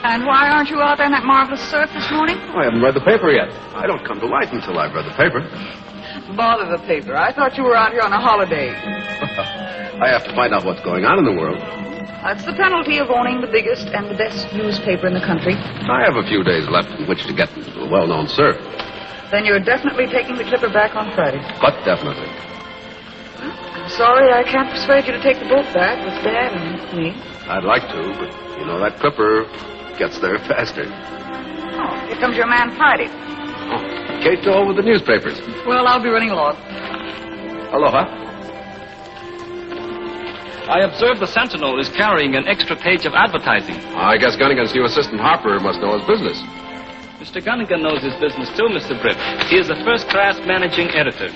And why aren't you out there in that marvelous surf this morning? I haven't read the paper yet. I don't come to life until I've read the paper. Bother the paper. I thought you were out here on a holiday. I have to find out what's going on in the world. That's the penalty of owning the biggest and the best newspaper in the country. I have a few days left in which to get into a well-known surf. Then you're definitely taking the Clipper back on Friday. But definitely. I'm sorry I can't persuade you to take the boat back with Dad and me. I'd like to, but, you know, that Clipper gets there faster. Oh, here comes your man Friday. Oh, Cato with the newspapers. Well, I'll be running along. Aloha. I observe the Sentinel is carrying an extra page of advertising. I guess Gunnigan's new assistant Harper must know his business. Mr. Gunnigan knows his business too, Mr. Britt. He is a first-class managing editor.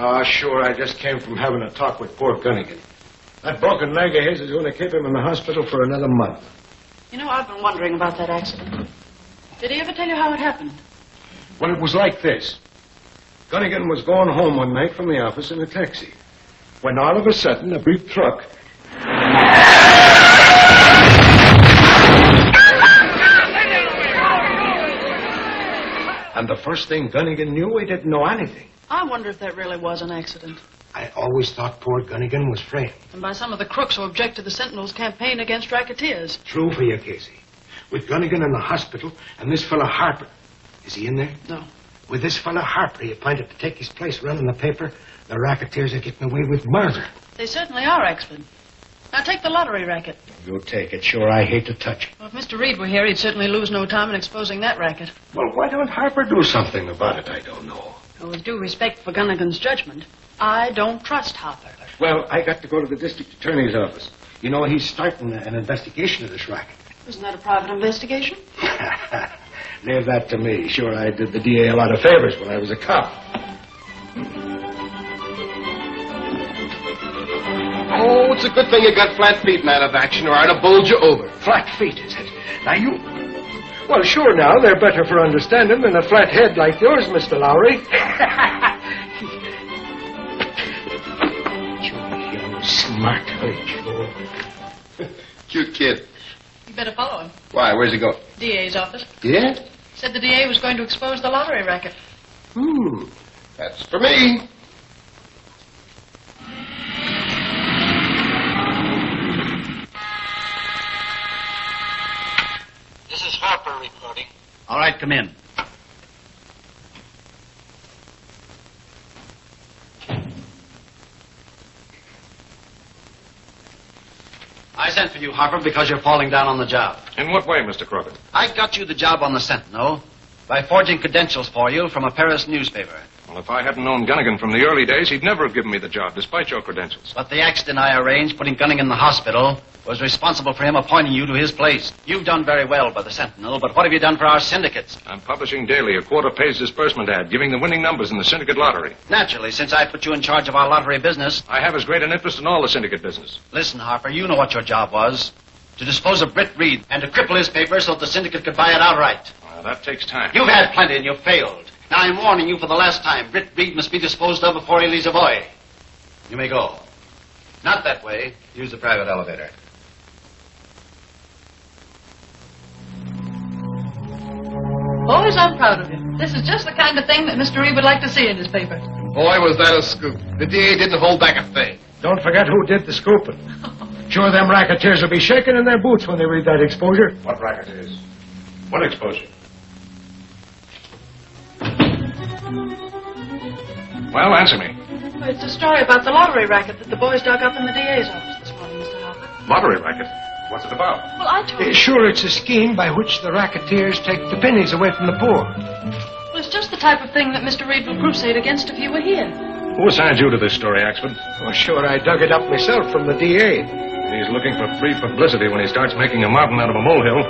Oh, sure, I just came from having a talk with poor Gunnigan. That broken leg of his is going to keep him in the hospital for another month. You know, I've been wondering about that accident. Did he ever tell you how it happened? Well, it was like this. Gunnigan was going home one night from the office in a taxi, when all of a sudden a big truck... And the first thing Gunnigan knew, he didn't know anything. I wonder if that really was an accident. I always thought poor Gunnigan was framed. And by some of the crooks who object to the Sentinel's campaign against racketeers. True for you, Casey. With Gunnigan in the hospital and this fella Harper... Is he in there? No. With this fella Harper, he appointed to take his place running the paper, the racketeers are getting away with murder. They certainly are, Axford. Now take the lottery racket. You take it. Sure, I hate to touch it. Well, if Mr. Reed were here, he'd certainly lose no time in exposing that racket. Well, why don't Harper do something about it? I don't know. Well, with due respect for Gunnigan's judgment, I don't trust Harper. Well, I got to go to the district attorney's office. You know, he's starting an investigation of this racket. Isn't that a private investigation? Leave that to me. Sure, I did the DA a lot of favors when I was a cop. Oh, it's a good thing you got flat feet, man of action, or I'd have bowled you over. Flat feet, is it? Now, you... Well, sure, now, they're better for understanding than a flat head like yours, Mr. Lowry. You smart bitch. Cute kid. You better follow him. Why, where's he go? DA's office. Yeah? Said the DA was going to expose the lottery racket. That's for me. This is Harper reporting. All right, come in. I sent for you, Harper, because you're falling down on the job. In what way, Mr. Crockett? I got you the job on the Sentinel by forging credentials for you from a Paris newspaper. Well, if I hadn't known Gunnigan from the early days, he'd never have given me the job, despite your credentials. But the accident I arranged, putting Gunnigan in the hospital, was responsible for him appointing you to his place. You've done very well by the Sentinel, but what have you done for our syndicates? I'm publishing daily a quarter-page disbursement ad, giving the winning numbers in the syndicate lottery. Naturally, since I put you in charge of our lottery business. I have as great an interest in all the syndicate business. Listen, Harper, you know what your job was. To dispose of Britt Reed and to cripple his paper so that the syndicate could buy it outright. Well, that takes time. You've had plenty and you've failed. Now, I'm warning you for the last time. Britt Reed must be disposed of before he leaves a boy. You may go. Not that way. Use the private elevator. Boys, I'm proud of you. This is just the kind of thing that Mr. Reed would like to see in his paper. Boy, was that a scoop. The DA didn't hold back a thing. Don't forget who did the scooping. Sure, them racketeers will be shaking in their boots when they read that exposure. What racketeers? What exposure? Well, answer me. Well, it's a story about the lottery racket that the boys dug up in the DA's office this morning, Mr. Harper. Lottery racket? What's it about? Well, I told you. Sure, it's a scheme by which the racketeers take the pennies away from the poor. Well, it's just the type of thing that Mr. Reed would crusade against if he were here. Who assigned you to this story, Axford? Oh, sure, I dug it up myself from the DA. He's looking for free publicity when he starts making a mountain out of a molehill.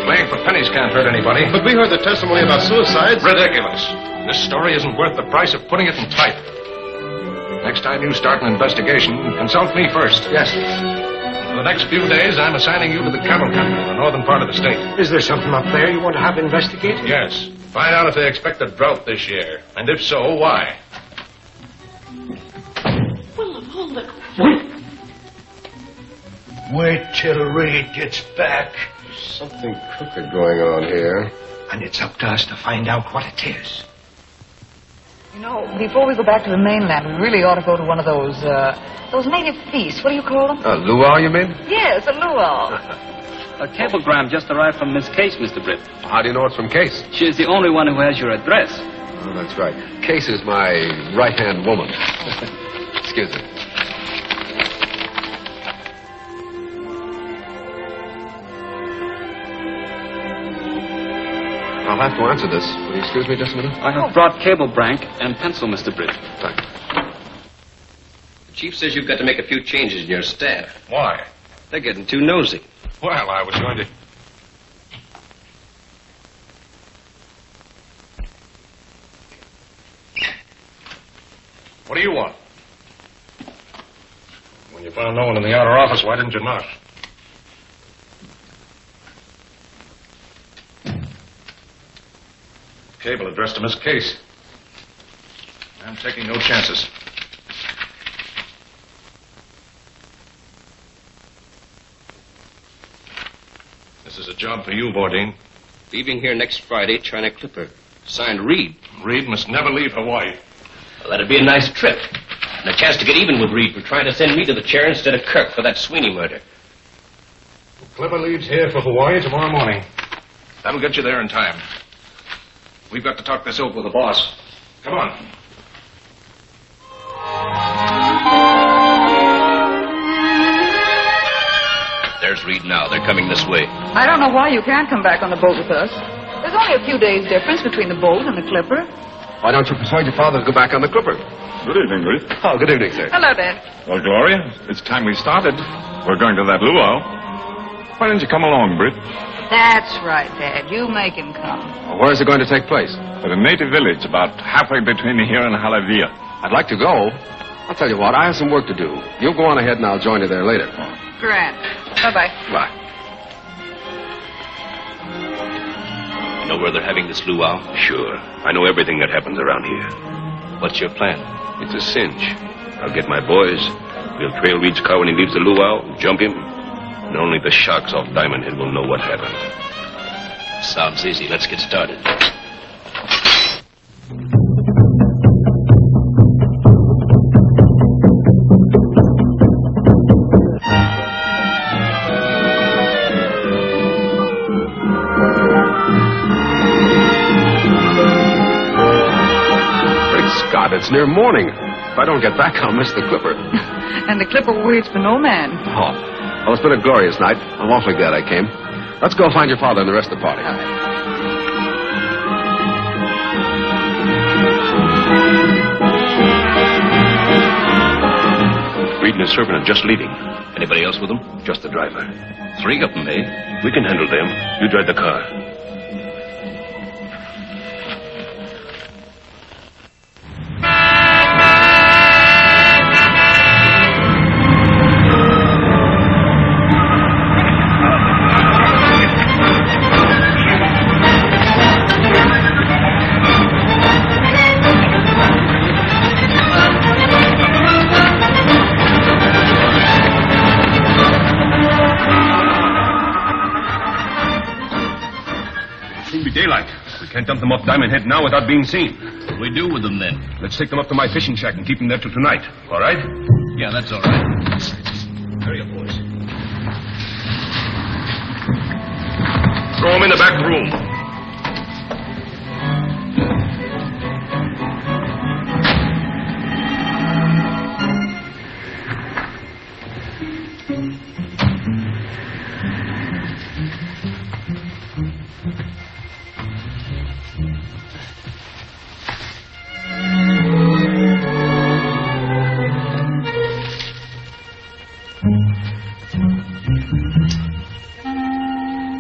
Playing for pennies can't hurt anybody. But we heard the testimony about suicides. Ridiculous. This story isn't worth the price of putting it in type. Next time you start an investigation, consult me first. Yes. For the next few days, I'm assigning you to the cattle company in the northern part of the state. Is there something up there you want to have investigated? Yes. Find out if they expect a drought this year. And if so, why? Wait till Reed gets back. Something crooked going on here. And it's up to us to find out what it is. You know, before we go back to the mainland, we really ought to go to one of those native feasts. What do you call them? Luau, you mean? Yes, a luau. A cablegram just arrived from Miss Case, Mr. Britt. How do you know it's from Case? She's the only one who has your address. Oh, that's right. Case is my right-hand woman. Excuse me. I'll have to answer this. Will you excuse me just a minute? I have brought cable blank and pencil, Mr. Britt. Thank you. The chief says you've got to make a few changes in your staff. Why? They're getting too nosy. Well, I was going to... What do you want? When you found no one in the outer office, why didn't you knock? Cable addressed to Miss Case. I'm taking no chances. This is a job for you, Bourdin. Leaving here next Friday, China Clipper. Signed Reed. Reed must never leave Hawaii. Well, that'd be a nice trip. And a chance to get even with Reed for trying to send me to the chair instead of Kirk for that Sweeney murder. Clipper leaves here for Hawaii tomorrow morning. That'll get you there in time. We've got to talk this over with the boss. Come on. There's Reed now. They're coming this way. I don't know why you can't come back on the boat with us. There's only a few days' difference between the boat and the Clipper. Why don't you persuade your father to go back on the Clipper? Good evening, Ruth. Oh, good evening, sir. Hello, Dad. Well, Gloria, it's time we started. We're going to that luau. Why didn't you come along, Britt? That's right, Dad. You make him come. Well, where is it going to take place? At a native village about halfway between here and Halavia. I'd like to go. I'll tell you what, I have some work to do. You go on ahead and I'll join you there later. Grant. Bye-bye. Bye. You know where they're having this luau? Sure. I know everything that happens around here. What's your plan? It's a cinch. I'll get my boys. We'll trail Reed's car when he leaves the luau, jump him, and only the sharks off Diamond Head will know what happened. Sounds easy. Let's get started. Great Scott, it's near morning. If I don't get back, I'll miss the Clipper. And the Clipper waits for no man. Oh, well, it's been a glorious night. I'm awfully glad I came. Let's go find your father and the rest of the party. Reed and his servant are just leaving. Anybody else with them? Just the driver. 3 of them, eh? We can handle them. You drive the car. Can't dump them off Diamond Head now without being seen. What do we do with them then? Let's take them up to my fishing shack and keep them there till tonight. All right? Yeah, that's all right. Hurry up, boys. Throw them in the back room.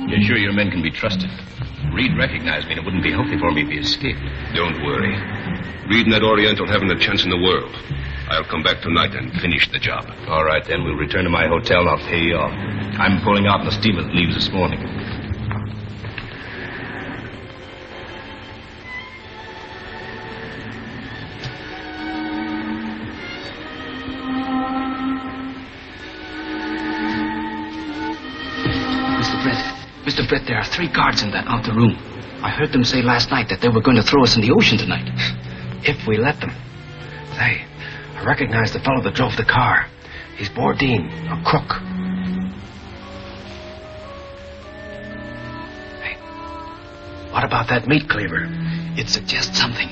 You're sure your men can be trusted? Reed recognized me, and it wouldn't be healthy for me if he escaped. Don't worry. Reed and that Oriental haven't a chance in the world. I'll come back tonight and finish the job. All right, then. We'll return to my hotel, and I'll pay you off. I'm pulling out in the steamer that leaves this morning. Mr. Brett, there are 3 guards in that outer room. I heard them say last night that they were going to throw us in the ocean tonight. If we let them. Say, I recognize the fellow that drove the car. He's Bourdin, a crook. Hey, what about that meat cleaver? It suggests something.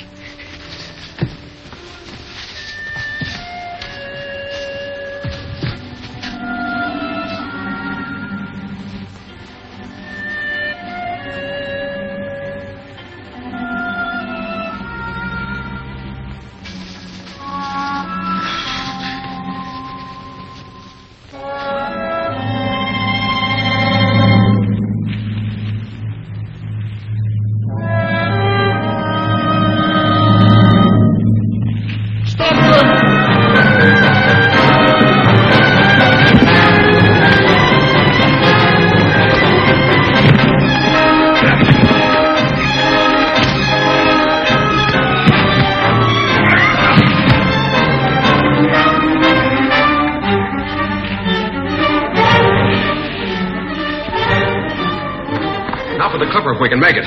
Now for the clipper if we can make it.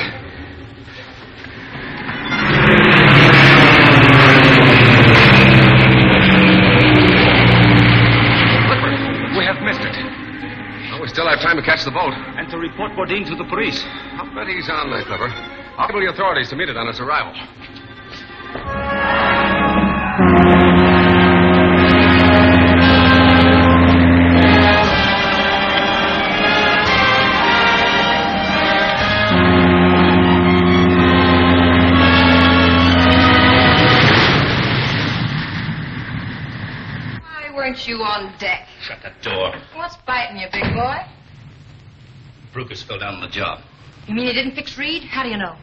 Clipper, we have missed it. Well, we still have time to catch the boat. And to report Bourdin to the police. I'll bet he's on there, Clipper. I'll tell the authorities to meet it on its arrival. You on deck. Shut that door. What's biting you, big boy? Brucus fell down on the job. You mean he didn't fix Reed? How do you know?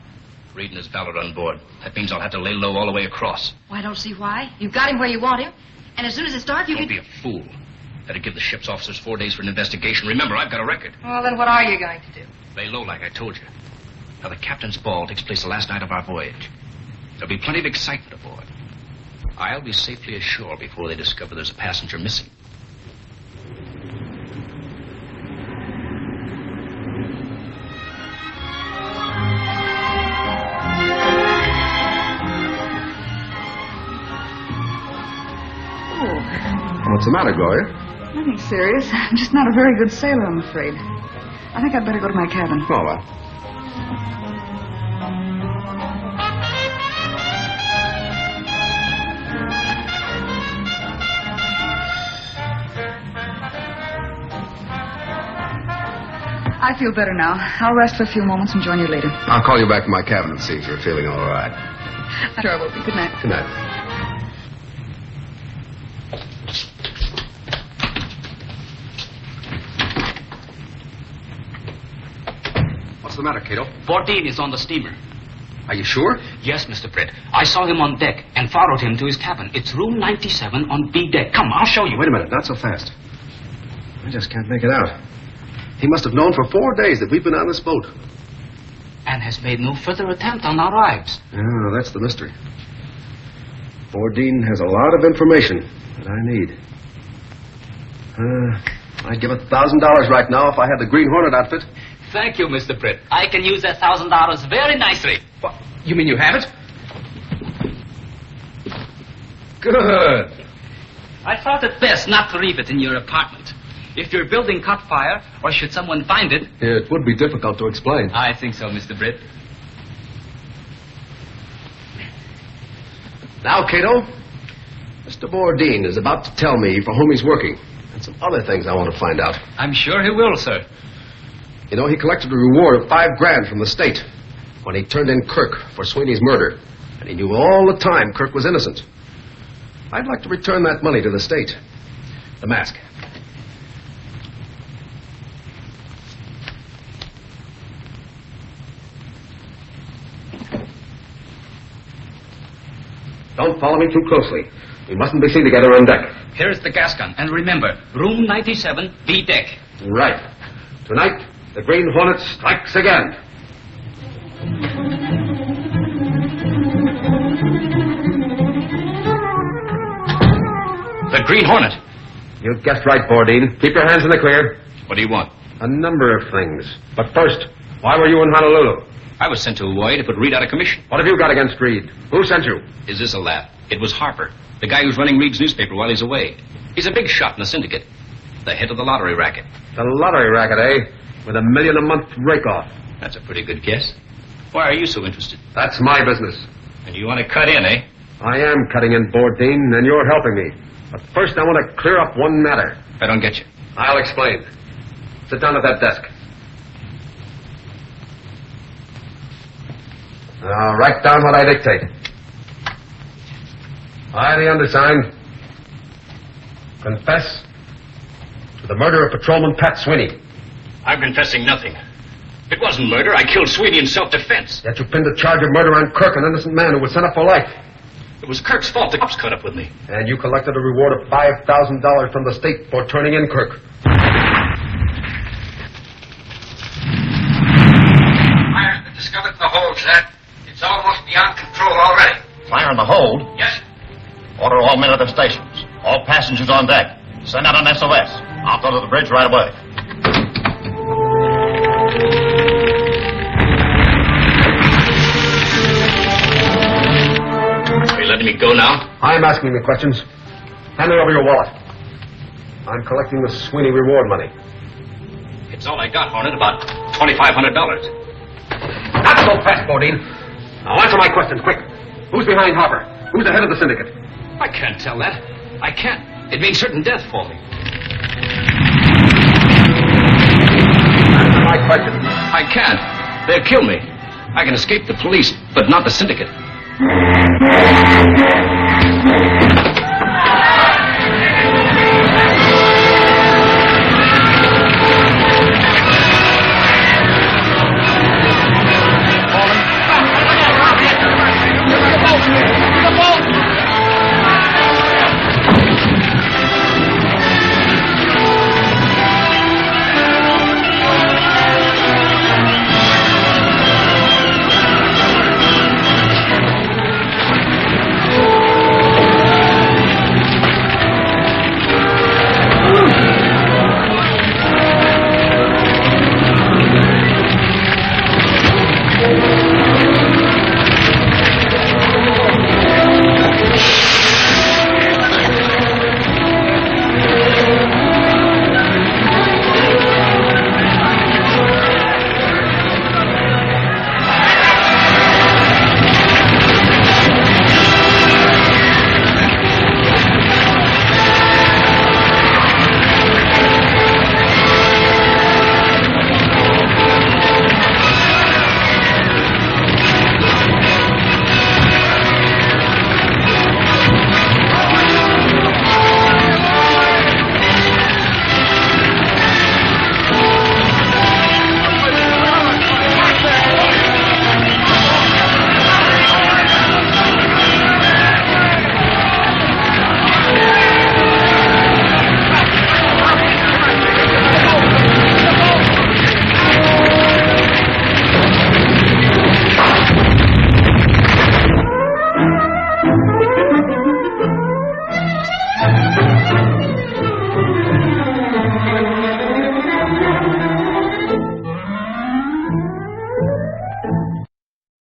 Reed and his valet are on board. That means I'll have to lay low all the way across. Well, I don't see why. You've got him where you want him. And as soon as it's dark, you Don't can... be a fool. Better give the ship's officers 4 days for an investigation. Remember, I've got a record. Well, then what are you going to do? Lay low, like I told you. Now, the captain's ball takes place the last night of our voyage. There'll be plenty of excitement aboard. I'll be safely ashore before they discover there's a passenger missing. What's the matter, Gloria? Nothing serious. I'm just not a very good sailor, I'm afraid. I think I'd better go to my cabin. Oh, well. I feel better now. I'll rest for a few moments and join you later. I'll call you back to my cabin and see if you're feeling all right. Sure I will be. Good night. Good night. What's the matter, Cato? Bourdin is on the steamer. Are you sure? Yes, Mr. Brett. I saw him on deck and followed him to his cabin. It's room 97 on B deck. Come, I'll show you. Wait a minute, not so fast. I just can't make it out. He must have known for 4 days that we've been on this boat. And has made no further attempt on our lives. Oh, that's the mystery. Bourdin has a lot of information that I need. I'd give $1,000 right now if I had the Green Hornet outfit. Thank you, Mr. Brett. I can use that $1,000 very nicely. What? You mean you have it? Good. I thought it best not to leave it in your apartment. If your building caught fire, or should someone find it... It would be difficult to explain. I think so, Mr. Brett. Now, Cato, Mr. Bourdin is about to tell me for whom he's working. And some other things I want to find out. I'm sure he will, sir. You know, he collected a reward of $5,000 from the state when he turned in Kirk for Sweeney's murder. And he knew all the time Kirk was innocent. I'd like to return that money to the state. The mask. Don't follow me too closely. We mustn't be seen together on deck. Here's the gas gun. And remember, room 97, B deck. Right. Tonight, the Green Hornet strikes again. The Green Hornet. You guessed right, Bourdin. Keep your hands in the clear. What do you want? A number of things. But first, why were you in Honolulu? I was sent to Hawaii to put Reed out of commission. What have you got against Reed? Who sent you? Is this a laugh? It was Harper, the guy who's running Reed's newspaper while he's away. He's a big shot in the syndicate. The head of the lottery racket. The lottery racket, eh? With $1 million a month rake-off. That's a pretty good guess. Why are you so interested? That's my business. And you want to cut in, eh? I am cutting in, Bourdain, and you're helping me. But first I want to clear up one matter. I don't get you. I'll explain. Sit down at that desk. Now, write down what I dictate. I, the undersigned, confess to the murder of Patrolman Pat Sweeney. I'm confessing nothing. It wasn't murder. I killed Sweeney in self-defense. Yet you pinned a charge of murder on Kirk, an innocent man who was sent up for life. It was Kirk's fault. The cops caught up with me. And you collected a reward of $5,000 from the state for turning in Kirk. Fire's been discovered in the hold, sir. It's almost beyond control already. Fire in the hold? Yes. Order all men at their stations. All passengers on deck. Send out an SOS. I'll go to the bridge right away. Are you letting me go now? I'm asking the questions. Hand me over your wallet. I'm collecting the Sweeney reward money. It's all I got, Hornet, about $2,500. Not so fast, Bourdain. Now answer my questions, quick. Who's behind Harper? Who's the head of the syndicate? I can't tell that. I can't. It means certain death for me. Answer my questions. I can't. They'll kill me. I can escape the police, but not the syndicate.